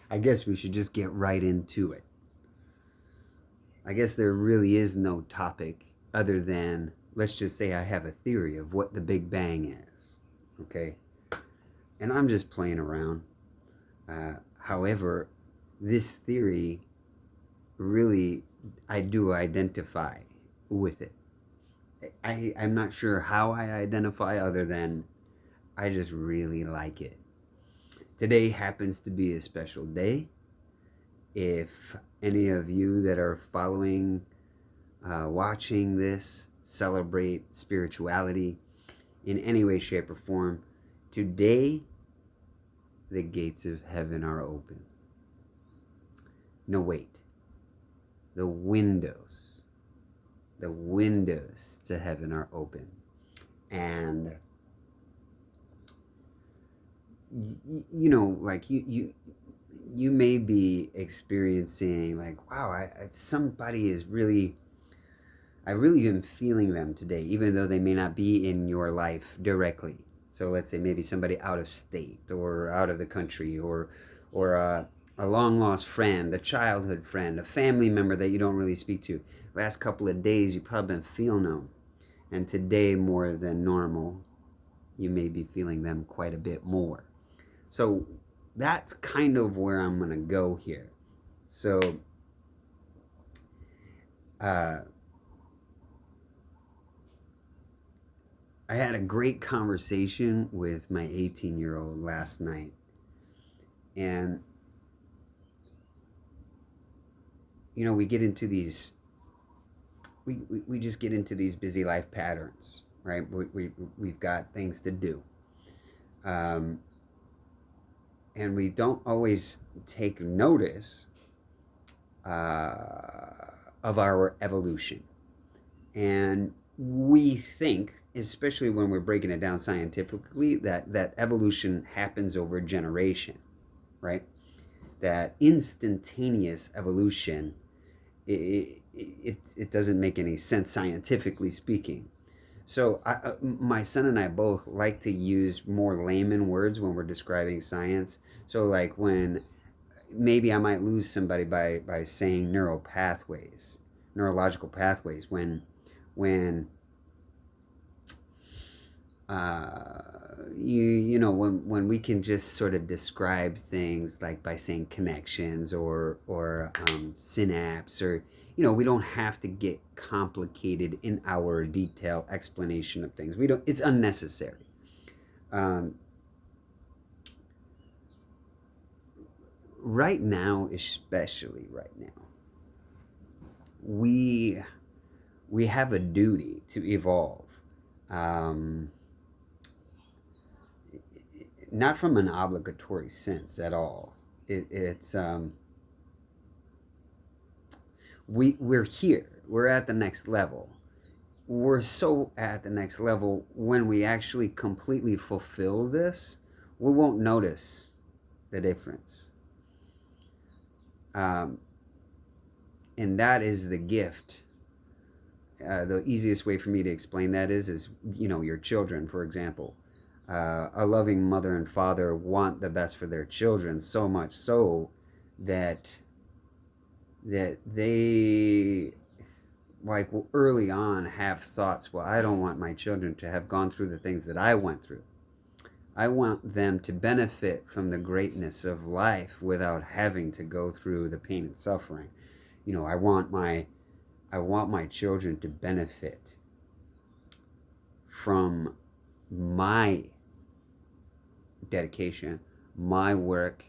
I guess we should just get right into it. I guess there really is no topic other than, let's just say I have a theory of what the Big Bang is. Okay? And I'm just playing around. However, this theory really, I do identify with it. I'm not sure how I identify other than I just really like it. Today happens to be a special day. If any of you that are following, watching this, celebrate spirituality in any way, shape, or form, today the gates of heaven are open. No, wait. The windows, the windows to heaven are open. And like you may be experiencing like, wow, somebody is really, I really am feeling them today, even though they may not be in your life directly. So let's say maybe somebody out of state or out of the country, or a long lost friend, a childhood friend, a family member that you don't really speak to. Last couple of days, you've probably been feeling them. And today, more than normal, you may be feeling them quite a bit more. So that's kind of where I'm going to go here. So, I had a great conversation with my 18-year-old last night. And, we get into these, we just get into these busy life patterns, right? We've got things to do. And we don't always take notice of our evolution. And we think, especially when we're breaking it down scientifically, that evolution happens over generations, right? That instantaneous evolution, it doesn't make any sense scientifically speaking. So my son and I both like to use more layman words when we're describing science. So like when maybe I might lose somebody by saying neural pathways, neurological pathways, when when we can just sort of describe things like by saying connections or synapse, or we don't have to get complicated in our detailed explanation of things. We don't. It's unnecessary. Right now, especially right now, we have a duty to evolve. Not from an obligatory sense at all. It's we're here. We're at the next level. We're so at the next level, when we actually completely fulfill this, we won't notice the difference. And that is the gift. The easiest way for me to explain that is your children, for example. A loving mother and father want the best for their children, so much so that they, like, early on have thoughts, well, I don't want my children to have gone through the things that I went through. I want them to benefit from the greatness of life without having to go through the pain and suffering. I want my children to benefit from my dedication, my work.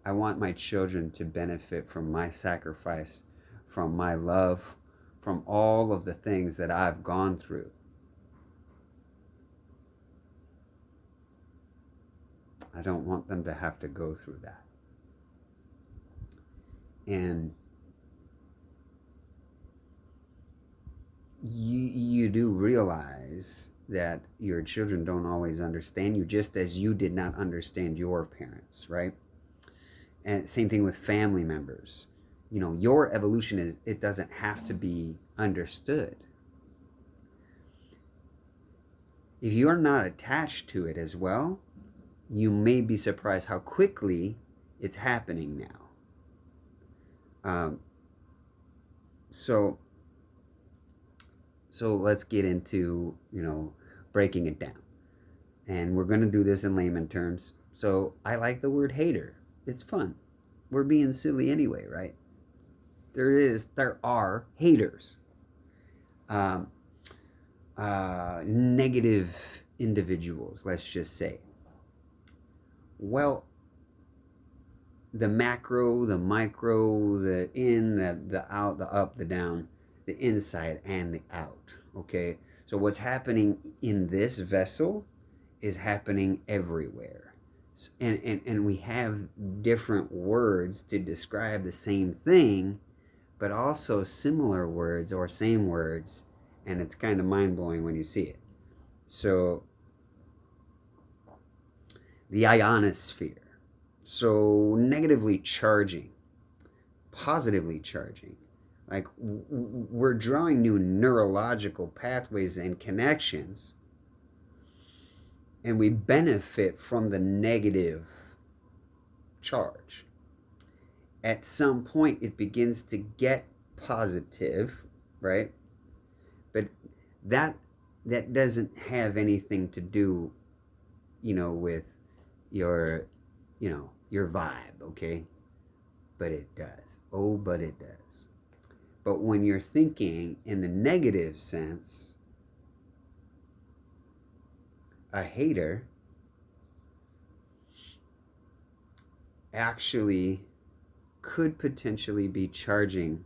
I want my children to benefit from my sacrifice, from my love, from all of the things that I've gone through. I don't want them to have to go through that. And you do realize that your children don't always understand you, just as you did not understand your parents, right? And same thing with family members. Your evolution it doesn't have to be understood. If you are not attached to it as well, you may be surprised how quickly It's happening now. Um, so so let's get into, breaking it down. And we're going to do this in layman terms. So I like the word hater. It's fun. We're being silly anyway, right? There are haters. Um, Negative individuals, let's just say. Well, the macro, the micro, the in, the out, the up, the down, the inside, and the out. Okay? So what's happening in this vessel is happening everywhere. And we have different words to describe the same thing, but also similar words or same words, and it's kind of mind-blowing when you see it. So the ionosphere. So negatively charging, positively charging. Like we're drawing new neurological pathways and connections, and we benefit from the negative charge. At some point, it begins to get positive, right? But that doesn't have anything to do, with your, your vibe, okay? But it does. Oh, but it does. But when you're thinking in the negative sense, a hater actually could potentially be charging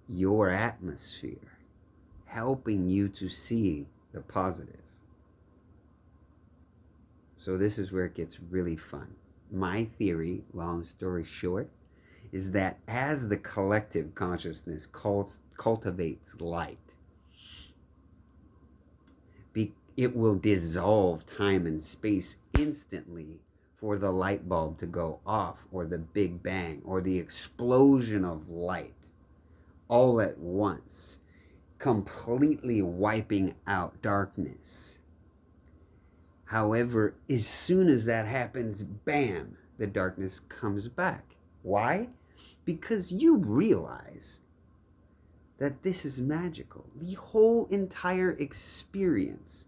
your atmosphere, helping you to see the positive. So this is where it gets really fun. My theory, long story short, is that as the collective consciousness cultivates light, it will dissolve time and space instantly for the light bulb to go off, or the Big Bang, or the explosion of light all at once, completely wiping out darkness. However, as soon as that happens, bam, the darkness comes back. Why? Because you realize that this is magical. The whole entire experience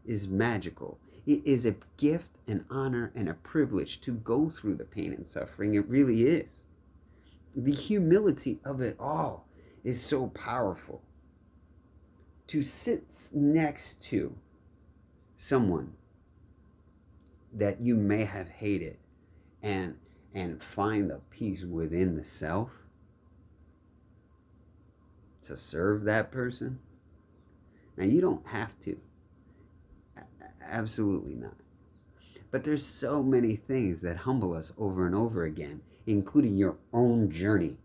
is magical. It is a gift, an honor, and a privilege to go through the pain and suffering. It really is. The humility of it all is so powerful. To sit next to someone that you may have hated and find the peace within the self, to serve that person. Now, you don't have to. Absolutely not. But there's so many things that humble us over and over again, including your own journey.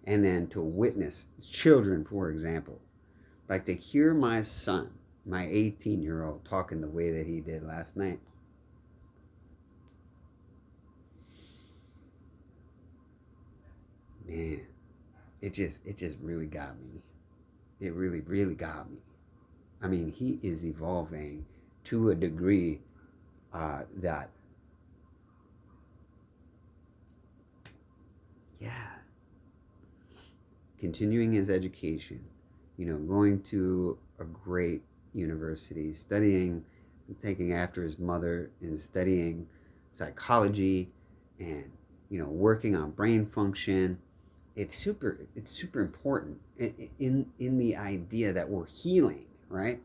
And then to witness children, for example. Like to hear my son, my 18-year-old, talking the way that he did last night. Man, it just really got me. It really, really got me. I mean, he is evolving to a degree that, yeah, continuing his education, going to a great university, studying, taking after his mother, and studying psychology, and working on brain function. It's super important in the idea that we're healing, right?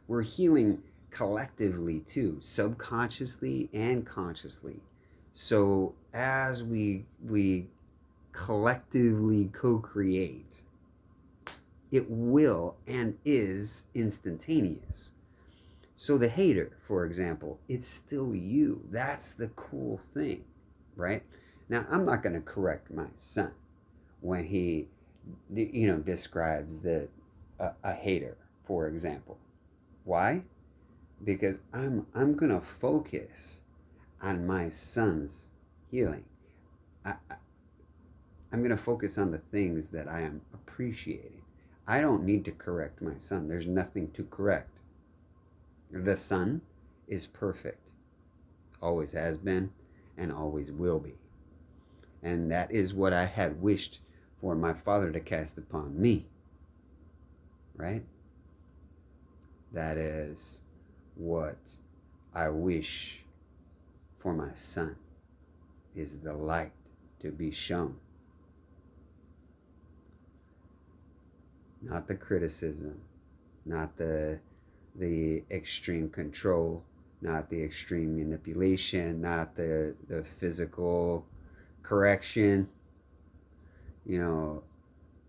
We're healing collectively too, subconsciously and consciously. So as we collectively co-create, it will and is instantaneous. So the hater, for example, it's still you. That's the cool thing, right? Now, I'm not going to correct my son when he describes a hater, for example. Why? Because I'm going to focus on my son's healing. I'm going to focus on the things that I am appreciating. I don't need to correct my son. There's nothing to correct. The son is perfect. Always has been and always will be. And that is what I had wished for my Father to cast upon me. Right? That is what I wish for my son, is the light to be shown. Not the criticism, not the extreme control, not the extreme manipulation, not the physical correction, none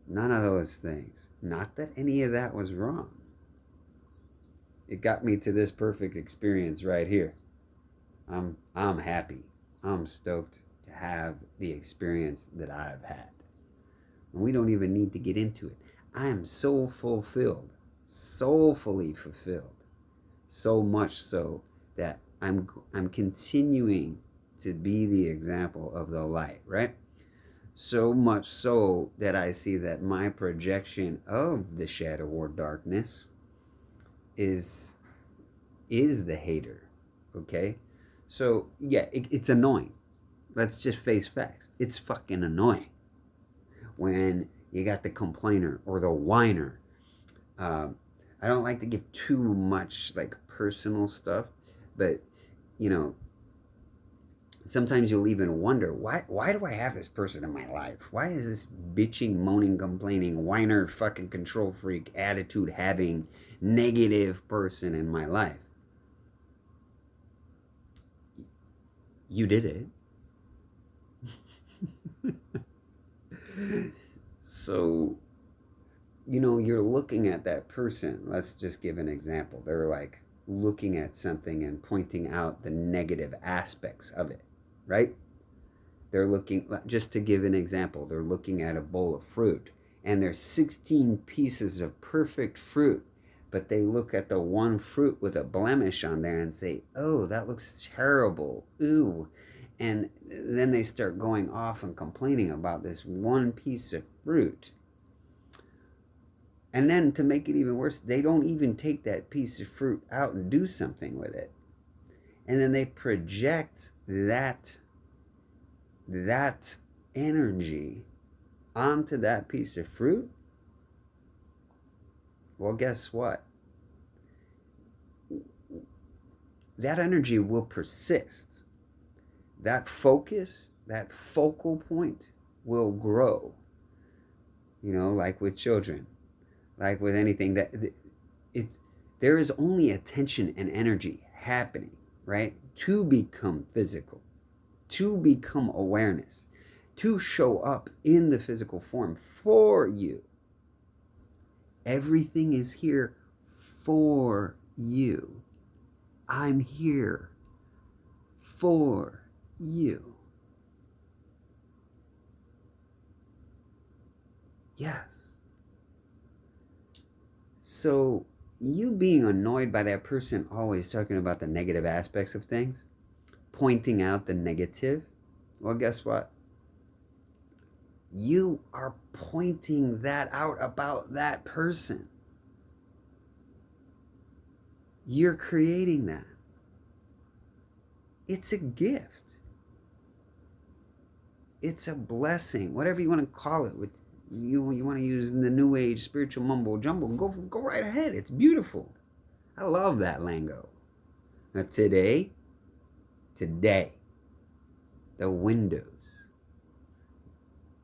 of those things. Not that any of that was wrong. It got me to this perfect experience right here. I'm happy. I'm stoked to have the experience that I've had. And we don't even need to get into it. I am so fulfilled, soulfully fulfilled. So much so that I'm continuing to be the example of the light, right? So much so that I see that my projection of the shadow or darkness is the hater. Okay? So yeah, it's annoying. Let's just face facts. It's fucking annoying when you got the complainer or the whiner. I don't like to give too much like personal stuff, but sometimes you'll even wonder, why do I have this person in my life? Why is this bitching, moaning, complaining, whiner, fucking control freak, attitude having, negative person in my life? You did it. So, you're looking at that person. Let's just give an example. They're like looking at something and pointing out the negative aspects of it, right? They're looking, just to give an example, they're looking at a bowl of fruit and there's 16 pieces of perfect fruit, but they look at the one fruit with a blemish on there and say, oh, that looks terrible. Ooh. And then they start going off and complaining about this one piece of fruit. And then to make it even worse, they don't even take that piece of fruit out and do something with it. And then they project that energy onto that piece of fruit. Well, guess what? That energy will persist. That focus, that focal point will grow. Like with children, like with anything, there is only attention and energy happening, right? To become physical, to become awareness, to show up in the physical form for you. Everything is here for you. I'm here for you. Yes. So you being annoyed by that person always talking about the negative aspects of things, pointing out the negative, well, guess what? You are pointing that out about that person. You're creating that. It's a gift. It's a blessing, whatever you want to call it. With you want to use the new age spiritual mumbo jumbo, go right ahead. It's beautiful. I love that lingo. Now today, the windows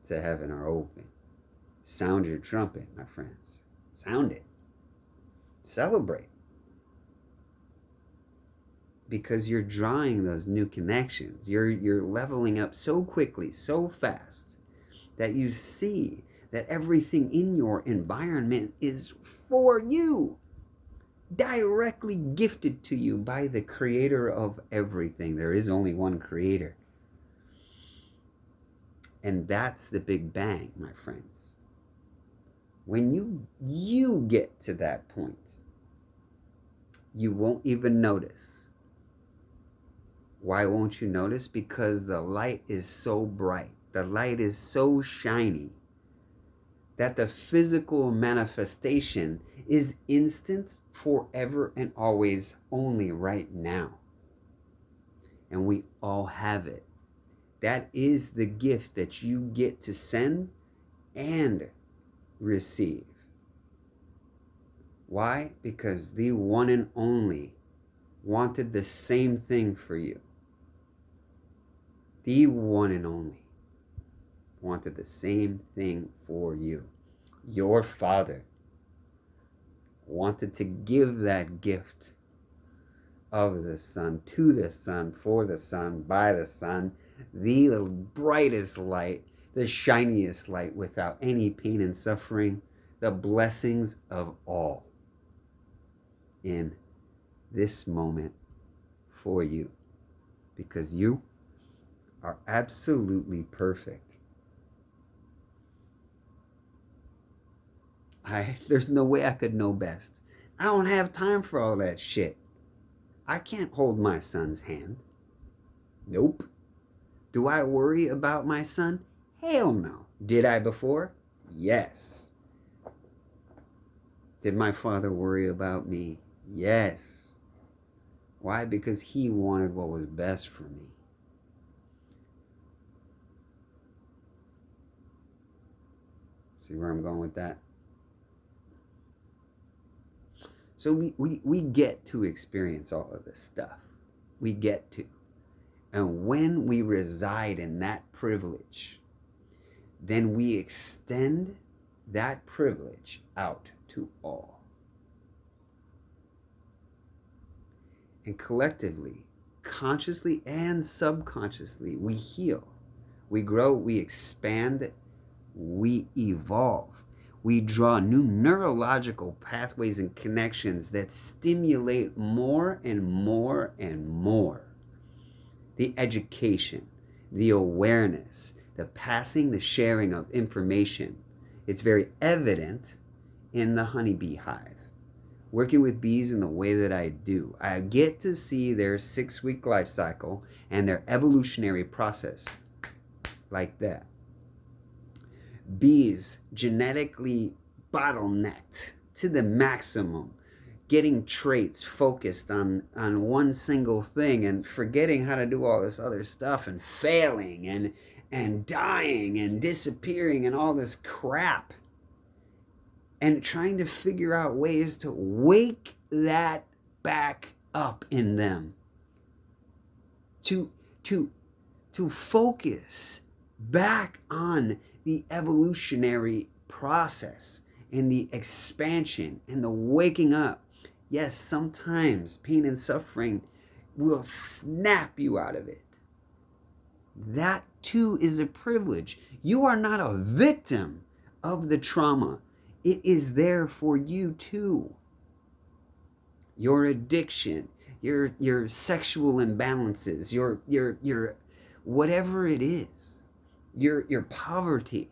to heaven are open. Sound your trumpet, my friends. Sound it. Celebrate. Because you're drawing those new connections. You're leveling up so quickly, so fast, that you see that everything in your environment is for you. Directly gifted to you by the creator of everything. There is only one creator. And that's the Big Bang, my friends. When you get to that point, you won't even notice. Why won't you notice? Because the light is so bright. The light is so shiny that the physical manifestation is instant, forever and always, only right now. And we all have it. That is the gift that you get to send and receive. Why? Because the one and only wanted the same thing for you. The one and only wanted the same thing for you. Your Father wanted to give that gift of the Son, to the Son, for the Son, by the Son, the brightest light, the shiniest light without any pain and suffering, the blessings of all in this moment for you, because you are absolutely perfect. There's no way I could know best. I don't have time for all that shit. I can't hold my son's hand. Nope. Do I worry about my son? Hell no. Did I before? Yes. Did my father worry about me? Yes. Why? Because he wanted what was best for me. See where I'm going with that? So we get to experience all of this stuff. We get to. And when we reside in that privilege, then we extend that privilege out to all. And collectively, consciously and subconsciously, we heal, we grow, we expand, we evolve. We draw new neurological pathways and connections that stimulate more and more and more the education, the awareness, the passing, the sharing of information. It's very evident in the honeybee hive. Working with bees in the way that I do, I get to see their 6-week life cycle and their evolutionary process like that. Bees genetically bottlenecked to the maximum, getting traits focused on one single thing and forgetting how to do all this other stuff and failing and dying and disappearing and all this crap, and trying to figure out ways to wake that back up in them, to focus back on the evolutionary process and the expansion and the waking up. Yes, sometimes pain and suffering will snap you out of it. That too is a privilege. You are not a victim of the trauma. It is there for you too. Your addiction, your sexual imbalances, your whatever it is. Your poverty,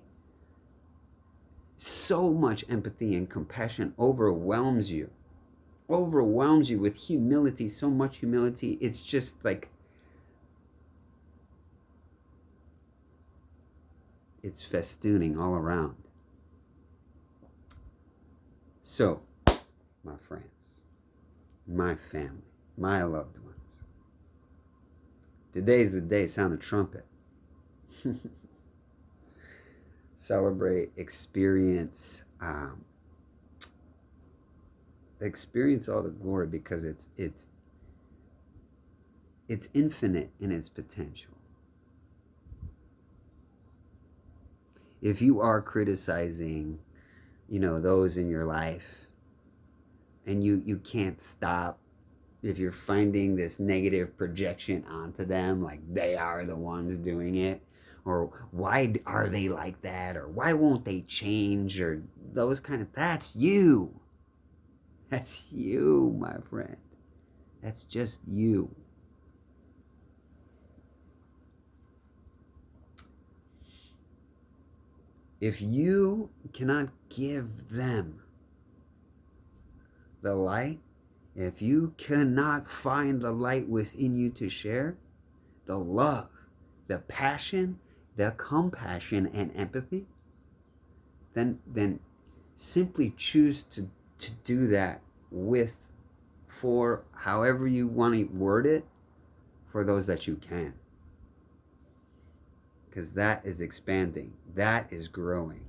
so much empathy and compassion overwhelms you with humility, so much humility. It's just like, it's festooning all around. So, my friends, my family, my loved ones, today's the day. Sound the trumpet. Celebrate, experience all the glory, because it's infinite in its potential. If you are criticizing, those in your life, and you can't stop, if you're finding this negative projection onto them, like they are the ones doing it, or why are they like that, or why won't they change, or those kind of, that's you. That's you, my friend. That's just you. If you cannot give them the light, if you cannot find the light within you to share, the love, the passion, the compassion and empathy, then simply choose to do that for however you want to word it, for those that you can. because that is expanding. That is growing.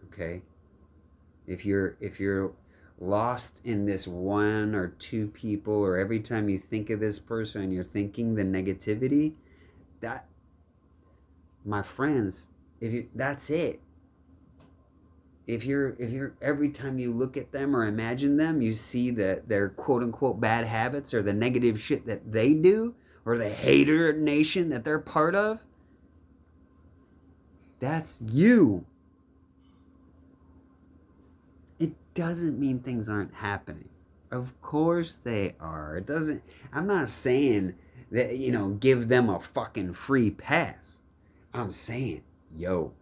Okay? If you're lost in this one or two people, or every time you think of this person and you're thinking the negativity, that, my friends, that's it. If you're every time you look at them or imagine them, you see that their quote unquote bad habits or the negative shit that they do, or the hater nation that they're part of, that's you. It doesn't mean things aren't happening. Of course they are. It doesn't, I'm not saying that, give them a fucking free pass. I'm saying, yo,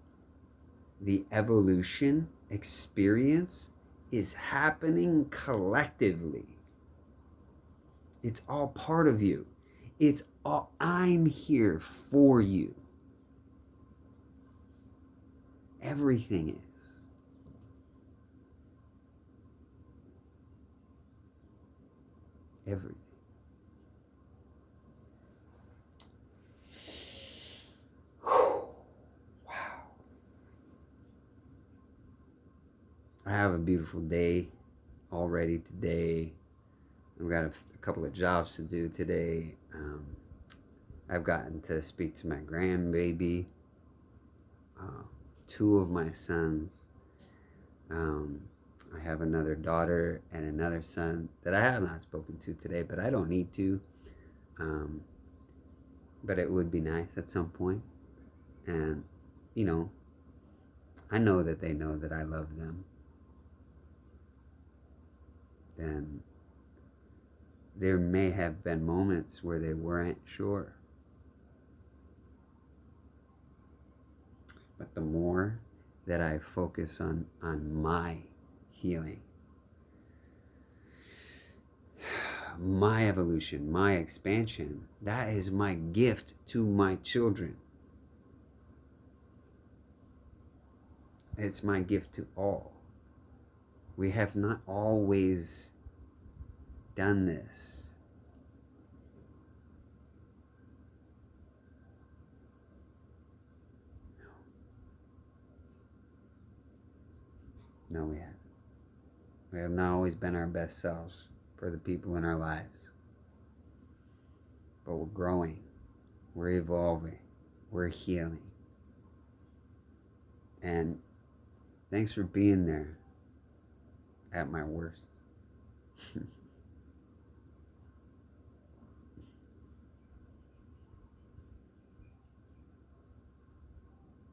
the evolution experience is happening collectively. It's all part of you. It's all, I'm here for you. Everything is. Everything. Wow. I have a beautiful day already today. I've got a couple of jobs to do today. I've gotten to speak to my grandbaby, two of my sons. I have another daughter and another son that I have not spoken to today, but I don't need to. But it would be nice at some point. And, I know that they know that I love them. And there may have been moments where they weren't sure. But the more that I focus on my healing, my evolution, my expansion, that is my gift to my children. It's my gift to all. We have not always done this. No, we haven't. We have not always been our best selves for the people in our lives. But we're growing. We're evolving. We're healing. And thanks for being there at my worst.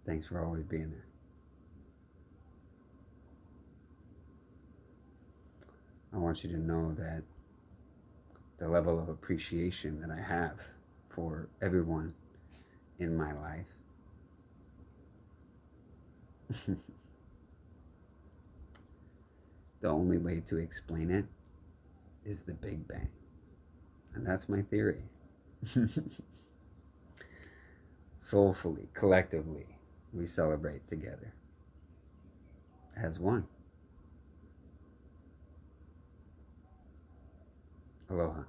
Thanks for always being there. I want you to know that the level of appreciation that I have for everyone in my life the only way to explain it is the Big Bang. And that's my theory. Soulfully, collectively, we celebrate together as one. Aloha.